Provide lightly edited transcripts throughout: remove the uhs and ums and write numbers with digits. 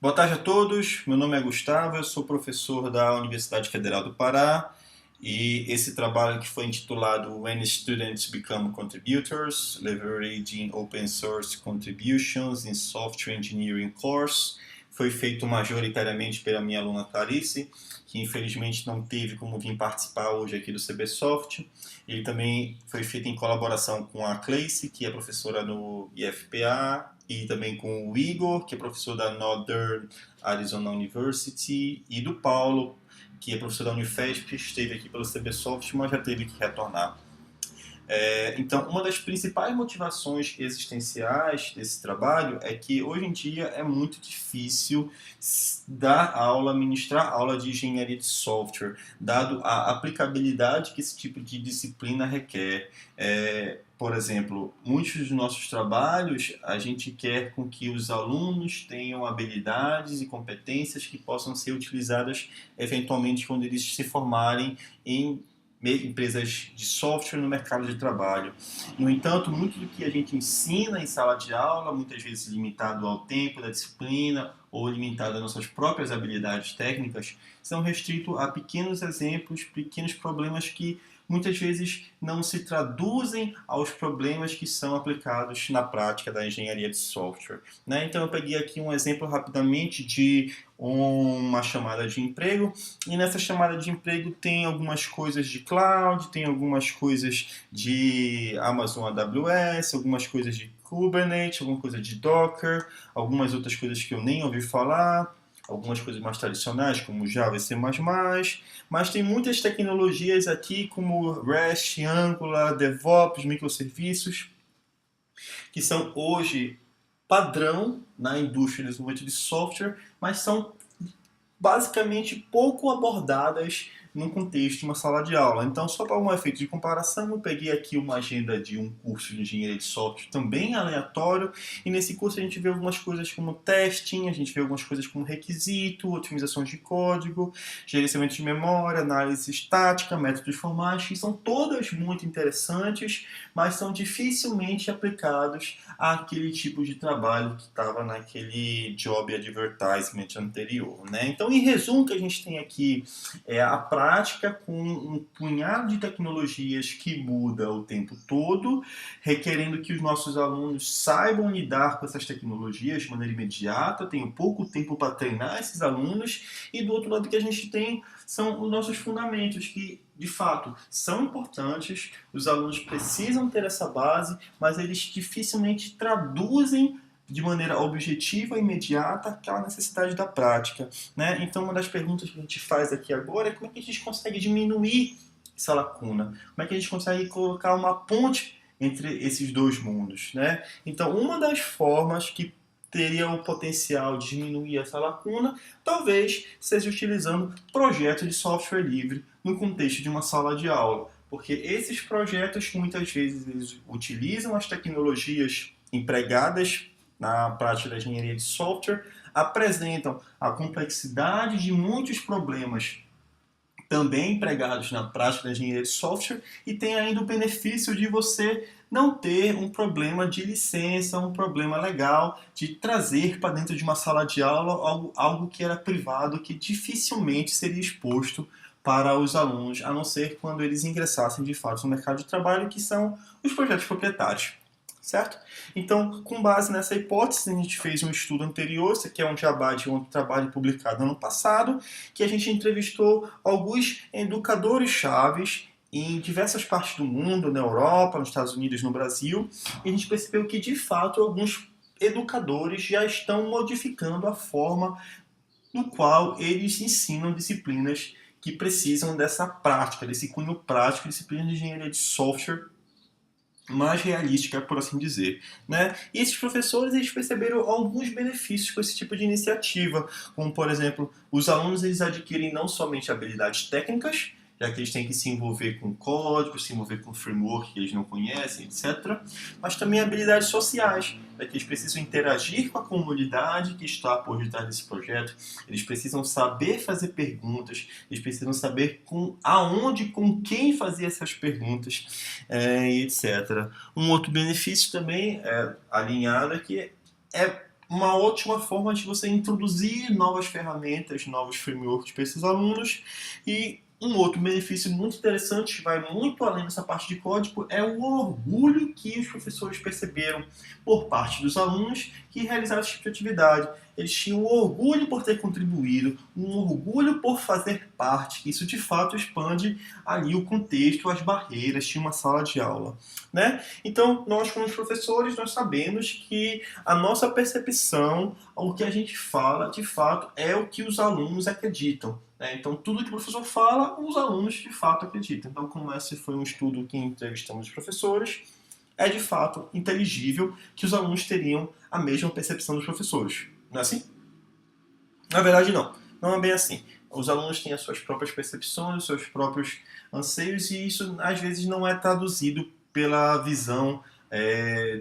Boa tarde a todos, meu nome é Gustavo, eu sou professor da Universidade Federal do Pará e esse trabalho que foi intitulado When Students Become Contributors, Leveraging Open Source Contributions in Software Engineering Course foi feito majoritariamente pela minha aluna Clarice, que infelizmente não teve como vir participar hoje aqui do CBSoft. Ele também foi feito em colaboração com a Cleice, que é professora no IFPA, e também com o Igor, que é professor da Northern Arizona University, e do Paulo, que é professor da Unifesp, esteve aqui pelo CBSoft, mas já teve que retornar. Então, uma das principais motivações existenciais desse trabalho é que hoje em dia é muito difícil dar aula, ministrar aula de engenharia de software, dado a aplicabilidade que esse tipo de disciplina requer. Por exemplo, muitos dos nossos trabalhos a gente quer com que os alunos tenham habilidades e competências que possam ser utilizadas eventualmente quando eles se formarem em empresas de software no mercado de trabalho. No entanto, muito do que a gente ensina em sala de aula, muitas vezes limitado ao tempo da disciplina ou limitado às nossas próprias habilidades técnicas, são restritos a pequenos exemplos, pequenos problemas que muitas vezes não se traduzem aos problemas que são aplicados na prática da engenharia de software. Né? Então eu peguei aqui um exemplo rapidamente de uma chamada de emprego, e nessa chamada de emprego tem algumas coisas de cloud, tem algumas coisas de Amazon AWS, algumas coisas de Kubernetes, alguma coisa de Docker, algumas outras coisas que eu nem ouvi falar, algumas coisas mais tradicionais como Java e C++, mas tem muitas tecnologias aqui como REST, Angular, DevOps, microserviços, que são hoje padrão na indústria de desenvolvimento de software, mas são basicamente pouco abordadas num contexto de uma sala de aula. Então, só para um efeito de comparação, eu peguei aqui uma agenda de um curso de engenharia de software também aleatório, e nesse curso a gente vê algumas coisas como testing, a gente vê algumas coisas como requisito, otimizações de código, gerenciamento de memória, análise estática, métodos formais, que são todas muito interessantes, mas são dificilmente aplicados àquele tipo de trabalho que estava naquele job advertisement anterior, né? Então, em resumo, o que a gente tem aqui é a prática com um punhado de tecnologias que muda o tempo todo, requerendo que os nossos alunos saibam lidar com essas tecnologias de maneira imediata, tenham pouco tempo para treinar esses alunos, e do outro lado que a gente tem são os nossos fundamentos, que de fato são importantes, os alunos precisam ter essa base, mas eles dificilmente traduzem de maneira objetiva e imediata aquela necessidade da prática. Né? Então, uma das perguntas que a gente faz aqui agora é como é que a gente consegue diminuir essa lacuna? Como é que a gente consegue colocar uma ponte entre esses dois mundos? Né? Então, uma das formas que teria o potencial de diminuir essa lacuna, talvez seja utilizando projetos de software livre no contexto de uma sala de aula. Porque esses projetos, muitas vezes, eles utilizam as tecnologias empregadas na prática da engenharia de software, apresentam a complexidade de muitos problemas também empregados na prática da engenharia de software, e tem ainda o benefício de você não ter um problema de licença, um problema legal de trazer para dentro de uma sala de aula algo que era privado, que dificilmente seria exposto para os alunos, a não ser quando eles ingressassem de fato no mercado de trabalho, que são os projetos proprietários. Certo? Então, com base nessa hipótese, a gente fez um estudo anterior, esse aqui é um jabá de um trabalho publicado no ano passado, que a gente entrevistou alguns educadores chaves em diversas partes do mundo, na Europa, nos Estados Unidos, no Brasil, e a gente percebeu que, de fato, alguns educadores já estão modificando a forma no qual eles ensinam disciplinas que precisam dessa prática, desse cunho prático, disciplinas de engenharia de software mais realística, por assim dizer. Né? E esses professores eles perceberam alguns benefícios com esse tipo de iniciativa, como, por exemplo, os alunos eles adquirem não somente habilidades técnicas, já que eles têm que se envolver com código, se envolver com framework que eles não conhecem, etc., mas também habilidades sociais, já que eles precisam interagir com a comunidade que está por detrás desse projeto, eles precisam saber fazer perguntas, eles precisam saber aonde, com quem fazer essas perguntas, etc. Um outro benefício também alinhado é que é uma ótima forma de você introduzir novas ferramentas, novos frameworks para esses alunos. E um outro benefício muito interessante, que vai muito além dessa parte de código, é o orgulho que os professores perceberam por parte dos alunos que realizaram esse tipo de atividade. Eles tinham orgulho por ter contribuído, um orgulho por fazer parte. Isso de fato expande ali o contexto, as barreiras de uma sala de aula, né? Então, nós como professores, nós sabemos que a nossa percepção, o que a gente fala, de fato, é o que os alunos acreditam. Então, tudo que o professor fala, os alunos de fato acreditam. Então, como esse foi um estudo que entrevistamos os professores, é de fato inteligível que os alunos teriam a mesma percepção dos professores. Não é assim? Na verdade, não. Não é bem assim. Os alunos têm as suas próprias percepções, os seus próprios anseios, e isso às vezes não é traduzido pela visão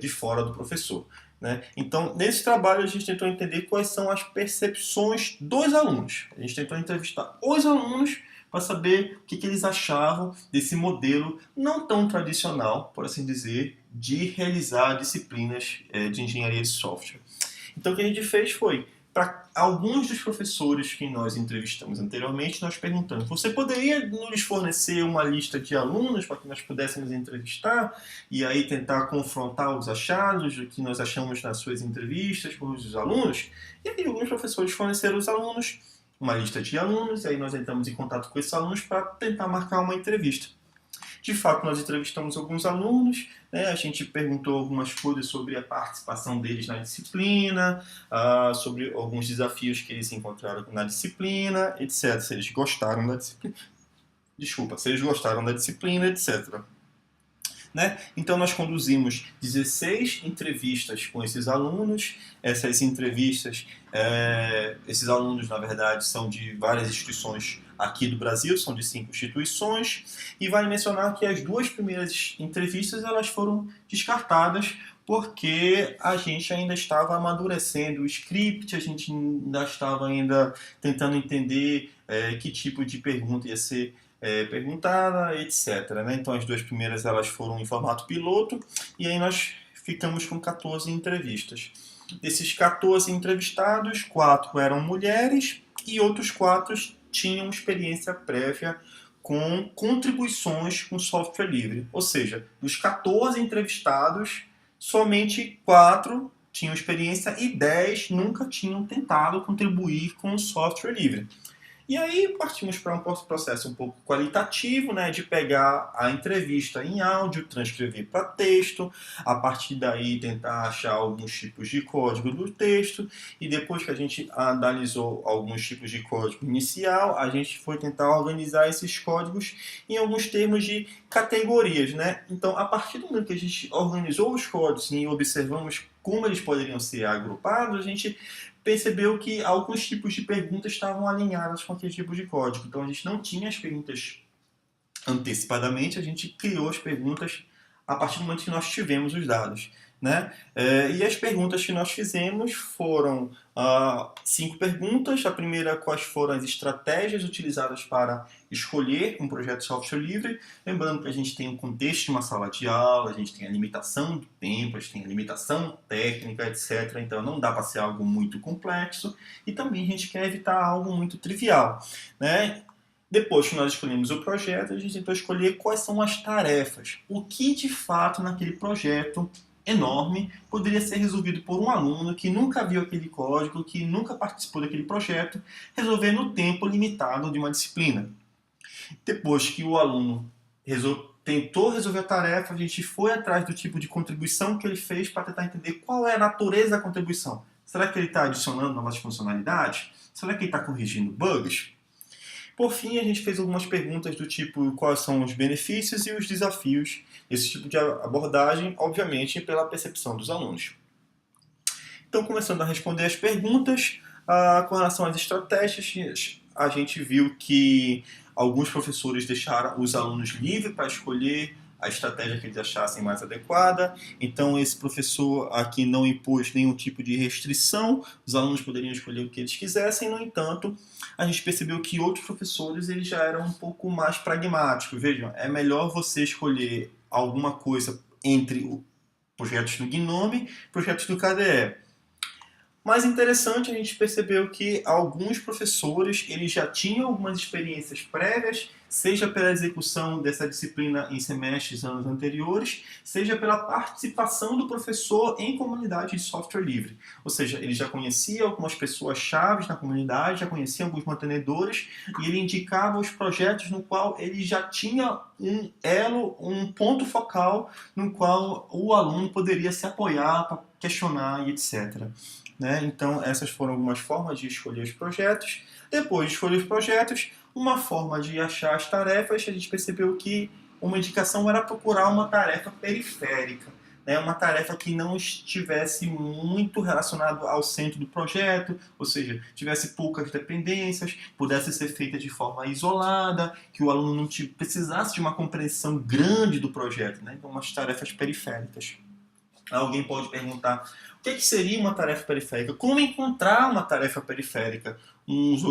de fora do professor. Né? Então, nesse trabalho, a gente tentou entender quais são as percepções dos alunos. A gente tentou entrevistar os alunos para saber o que eles achavam desse modelo não tão tradicional, por assim dizer, de realizar disciplinas de engenharia de software. Então, o que a gente fez foi, para alguns dos professores que nós entrevistamos anteriormente, nós perguntamos: você poderia nos fornecer uma lista de alunos para que nós pudéssemos entrevistar e aí tentar confrontar os achados, o que nós achamos nas suas entrevistas com os alunos? E aí alguns professores forneceram os alunos, uma lista de alunos, e aí nós entramos em contato com esses alunos para tentar marcar uma entrevista. De fato, nós entrevistamos alguns alunos, né? A gente perguntou algumas coisas sobre a participação deles na disciplina, sobre alguns desafios que eles encontraram na disciplina, etc. Se eles gostaram da disciplina. Se eles gostaram da disciplina, etc. Né? Então, nós conduzimos 16 entrevistas com esses alunos. Essas entrevistas, esses alunos, na verdade, são de várias instituições aqui do Brasil, são de 5 instituições. E vale mencionar que as 2 primeiras entrevistas elas foram descartadas porque a gente ainda estava amadurecendo o script, a gente ainda estava tentando entender que tipo de pergunta ia ser perguntada, etc. Né? Então as 2 primeiras elas foram em formato piloto e aí nós ficamos com 14 entrevistas. Desses 14 entrevistados, 4 eram mulheres e outros 4 tinham experiência prévia com contribuições com software livre. Ou seja, dos 14 entrevistados, somente 4 tinham experiência e 10 nunca tinham tentado contribuir com software livre. E aí partimos para um processo um pouco qualitativo, né, de pegar a entrevista em áudio, transcrever para texto, a partir daí tentar achar alguns tipos de código do texto, e depois que a gente analisou alguns tipos de código inicial, a gente foi tentar organizar esses códigos em alguns termos de categorias, né? Então, a partir do momento que a gente organizou os códigos e observamos como eles poderiam ser agrupados, a gente percebeu que alguns tipos de perguntas estavam alinhadas com aquele tipo de código. Então a gente não tinha as perguntas antecipadamente, a gente criou as perguntas a partir do momento que nós tivemos os dados. Né? E as perguntas que nós fizemos foram 5 perguntas. A primeira, quais foram as estratégias utilizadas para escolher um projeto de software livre. Lembrando que a gente tem um contexto de uma sala de aula, a gente tem a limitação do tempo, a gente tem a limitação técnica, etc. Então não dá para ser algo muito complexo e também a gente quer evitar algo muito trivial. Né? Depois que nós escolhemos o projeto, a gente tentou escolher quais são as tarefas. O que de fato naquele projeto enorme poderia ser resolvido por um aluno que nunca viu aquele código, que nunca participou daquele projeto, resolver no tempo limitado de uma disciplina. Depois que o aluno tentou resolver a tarefa, a gente foi atrás do tipo de contribuição que ele fez para tentar entender qual é a natureza da contribuição. Será que ele está adicionando novas funcionalidades? Será que ele está corrigindo bugs? Por fim, a gente fez algumas perguntas do tipo quais são os benefícios e os desafios desse tipo de abordagem, obviamente pela percepção dos alunos. Então, começando a responder as perguntas, com relação às estratégias, a gente viu que alguns professores deixaram os alunos livres para escolher a estratégia que eles achassem mais adequada. Então, esse professor aqui não impôs nenhum tipo de restrição, os alunos poderiam escolher o que eles quisessem. No entanto, a gente percebeu que outros professores eles já eram um pouco mais pragmáticos. Vejam, é melhor você escolher alguma coisa entre projetos do Gnome e projetos do KDE. Mais interessante, a gente percebeu que alguns professores eles já tinham algumas experiências prévias, seja pela execução dessa disciplina em semestres anos anteriores, seja pela participação do professor em comunidade de software livre. Ou seja, ele já conhecia algumas pessoas chaves na comunidade, já conhecia alguns mantenedores, e ele indicava os projetos no qual ele já tinha um elo, um ponto focal no qual o aluno poderia se apoiar para questionar e etc. Né? Então, essas foram algumas formas de escolher os projetos. Depois de escolher os projetos, uma forma de achar as tarefas, a gente percebeu que uma indicação era procurar uma tarefa periférica, né? Uma tarefa que não estivesse muito relacionada ao centro do projeto, ou seja, tivesse poucas dependências, pudesse ser feita de forma isolada, que o aluno não precisasse de uma compreensão grande do projeto, né? Então, umas tarefas periféricas. Alguém pode perguntar, o que seria uma tarefa periférica? Como encontrar uma tarefa periférica? Uns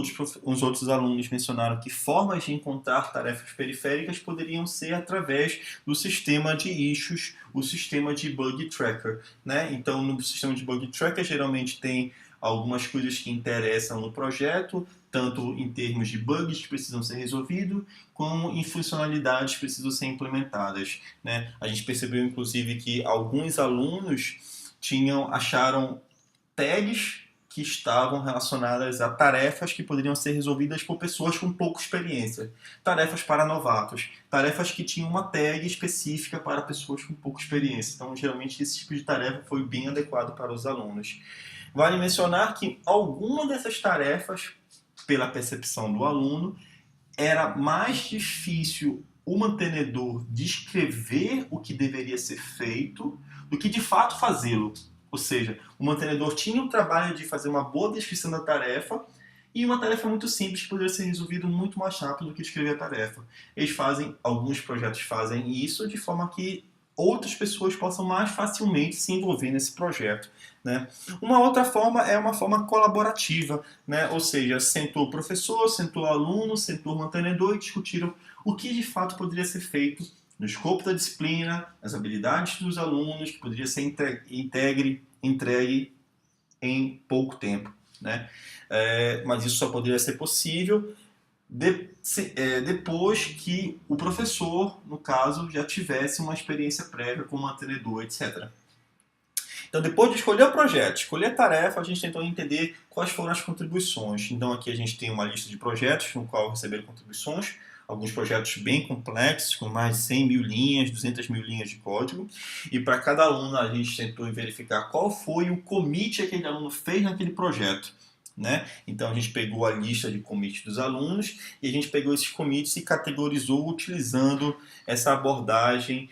outros alunos mencionaram que formas de encontrar tarefas periféricas poderiam ser através do sistema de issues, o sistema de bug tracker. Né? Então, no sistema de bug tracker, geralmente tem algumas coisas que interessam no projeto, tanto em termos de bugs que precisam ser resolvidos, como em funcionalidades que precisam ser implementadas. Né? A gente percebeu, inclusive, que alguns alunos acharam tags que estavam relacionadas a tarefas que poderiam ser resolvidas por pessoas com pouca experiência. Tarefas para novatos. Tarefas que tinham uma tag específica para pessoas com pouca experiência. Então, geralmente, esse tipo de tarefa foi bem adequado para os alunos. Vale mencionar que alguma dessas tarefas, pela percepção do aluno, era mais difícil o mantenedor descrever o que deveria ser feito do que de fato fazê-lo. Ou seja, o mantenedor tinha o trabalho de fazer uma boa descrição da tarefa e uma tarefa muito simples que poderia ser resolvida muito mais rápido do que escrever a tarefa. Alguns projetos fazem isso de forma que outras pessoas possam mais facilmente se envolver nesse projeto. Né? Uma outra forma é uma forma colaborativa, né? Ou seja, sentou o professor, sentou o aluno, sentou o mantenedor e discutiram o que de fato poderia ser feito no escopo da disciplina, as habilidades dos alunos, que poderia ser entregue em pouco tempo. Né? Mas isso só poderia ser possível depois que o professor, no caso, já tivesse uma experiência prévia com o mantenedor, etc. Então, depois de escolher o projeto, escolher a tarefa, a gente tentou entender quais foram as contribuições. Então, aqui a gente tem uma lista de projetos no qual receberam contribuições, alguns projetos bem complexos, com mais de 100 mil linhas, 200 mil linhas de código. E para cada aluno, a gente tentou verificar qual foi o commit que aquele aluno fez naquele projeto. Né? Então a gente pegou a lista de commits dos alunos e a gente pegou esses commits e categorizou utilizando essa abordagem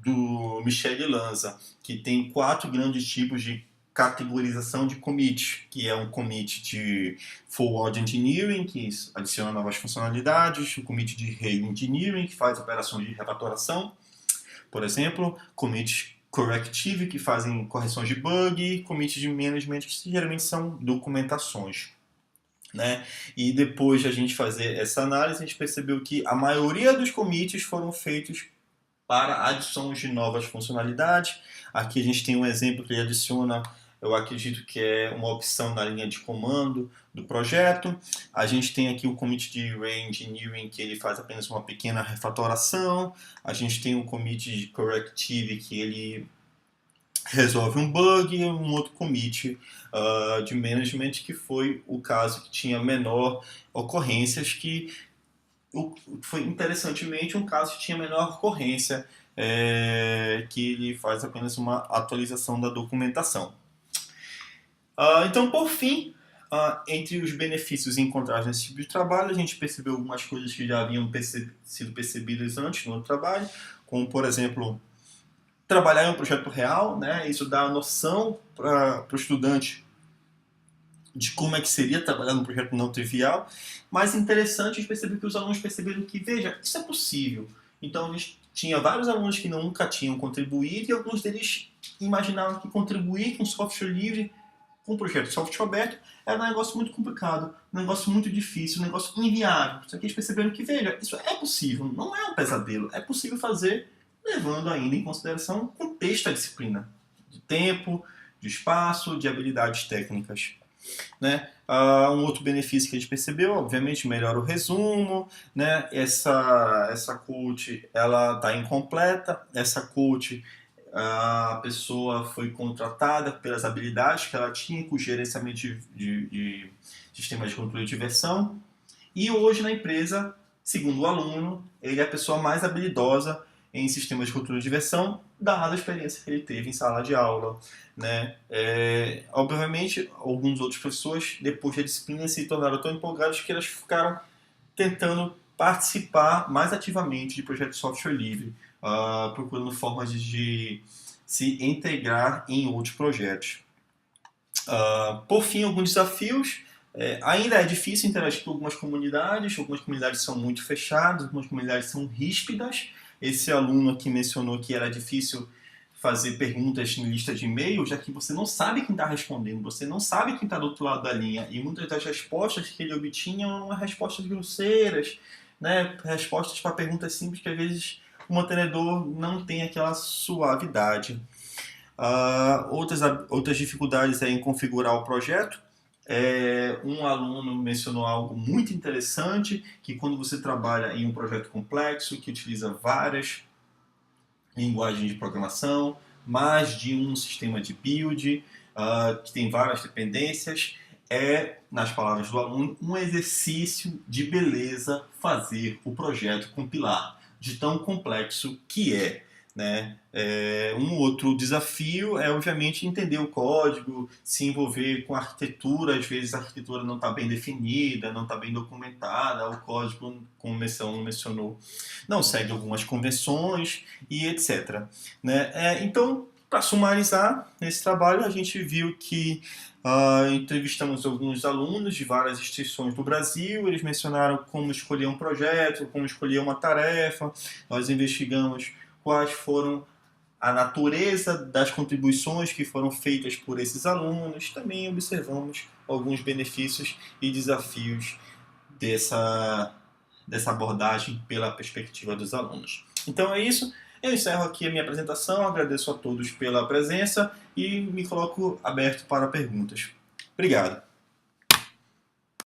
do Michel Lanza, que tem 4 grandes tipos de categorização de commit, que é um commit de forward engineering, que adiciona novas funcionalidades, o commit de re-engineering, que faz operações de refatoração, por exemplo, commit corrective, que fazem correções de bug, commits de management, que geralmente são documentações. Né? E depois de a gente fazer essa análise, a gente percebeu que a maioria dos commits foram feitos para adições de novas funcionalidades. Aqui a gente tem um exemplo que ele adiciona, eu acredito que é uma opção na linha de comando do projeto. A gente tem aqui o commit de re-engineering, que ele faz apenas uma pequena refatoração. A gente tem um commit de corrective, que ele resolve um bug, e um outro commit de management, que foi o caso que tinha menor ocorrências, que foi interessantemente um caso que tinha menor ocorrência, que ele faz apenas uma atualização da documentação. Então, por fim, entre os benefícios encontrados nesse tipo de trabalho, a gente percebeu algumas coisas que já haviam sido percebidas antes no outro trabalho, como, por exemplo, trabalhar em um projeto real, né? Isso dá a noção para o estudante de como é que seria trabalhar num projeto não trivial. Mas interessante, a gente percebeu que os alunos perceberam que, veja, isso é possível. Então, a gente tinha vários alunos que nunca tinham contribuído e alguns deles imaginavam que contribuir com software livre, com um projeto de software aberto, era um negócio muito complicado, um negócio muito difícil, um negócio inviável. Só que eles perceberam que, veja, isso é possível, não é um pesadelo, é possível fazer levando ainda em consideração o contexto da disciplina, de tempo, de espaço, de habilidades técnicas. Né? Um outro benefício que a gente percebeu, obviamente, melhora o resumo, né? Essa coach, ela está incompleta, essa coach, a pessoa foi contratada pelas habilidades que ela tinha com o gerenciamento de sistemas de controle de diversão, e hoje na empresa, segundo o aluno, ele é a pessoa mais habilidosa em sistemas de controle de diversão, dada a experiência que ele teve em sala de aula. Né? Obviamente, alguns outros professores, depois da disciplina, se tornaram tão empolgados que elas ficaram tentando participar mais ativamente de projetos de software livre, procurando formas de se integrar em outros projetos. Por fim, alguns desafios. Ainda é difícil interagir com algumas comunidades são muito fechadas, algumas comunidades são ríspidas. Esse aluno aqui mencionou que era difícil fazer perguntas em lista de e-mail, já que você não sabe quem está respondendo, você não sabe quem está do outro lado da linha, e muitas das respostas que ele obtinha eram respostas grosseiras, né? Respostas para perguntas simples que às vezes o mantenedor não tem aquela suavidade. Outras dificuldades em configurar o projeto. Um aluno mencionou algo muito interessante, que quando você trabalha em um projeto complexo, que utiliza várias linguagens de programação, mais de um sistema de build, que tem várias dependências, nas palavras do aluno, um exercício de beleza fazer o projeto compilar, de tão complexo que é. Né? Um outro desafio é, obviamente, entender o código, se envolver com a arquitetura. Às vezes a arquitetura não está bem definida, não está bem documentada, o código, como o mencionou, não segue algumas convenções e etc. Né? Então, para sumarizar, nesse trabalho a gente viu que entrevistamos alguns alunos de várias instituições do Brasil, eles mencionaram como escolher um projeto, como escolher uma tarefa, nós investigamos quais foram a natureza das contribuições que foram feitas por esses alunos. Também observamos alguns benefícios e desafios dessa abordagem pela perspectiva dos alunos. Então é isso. Eu encerro aqui a minha apresentação, agradeço a todos pela presença e me coloco aberto para perguntas. Obrigado.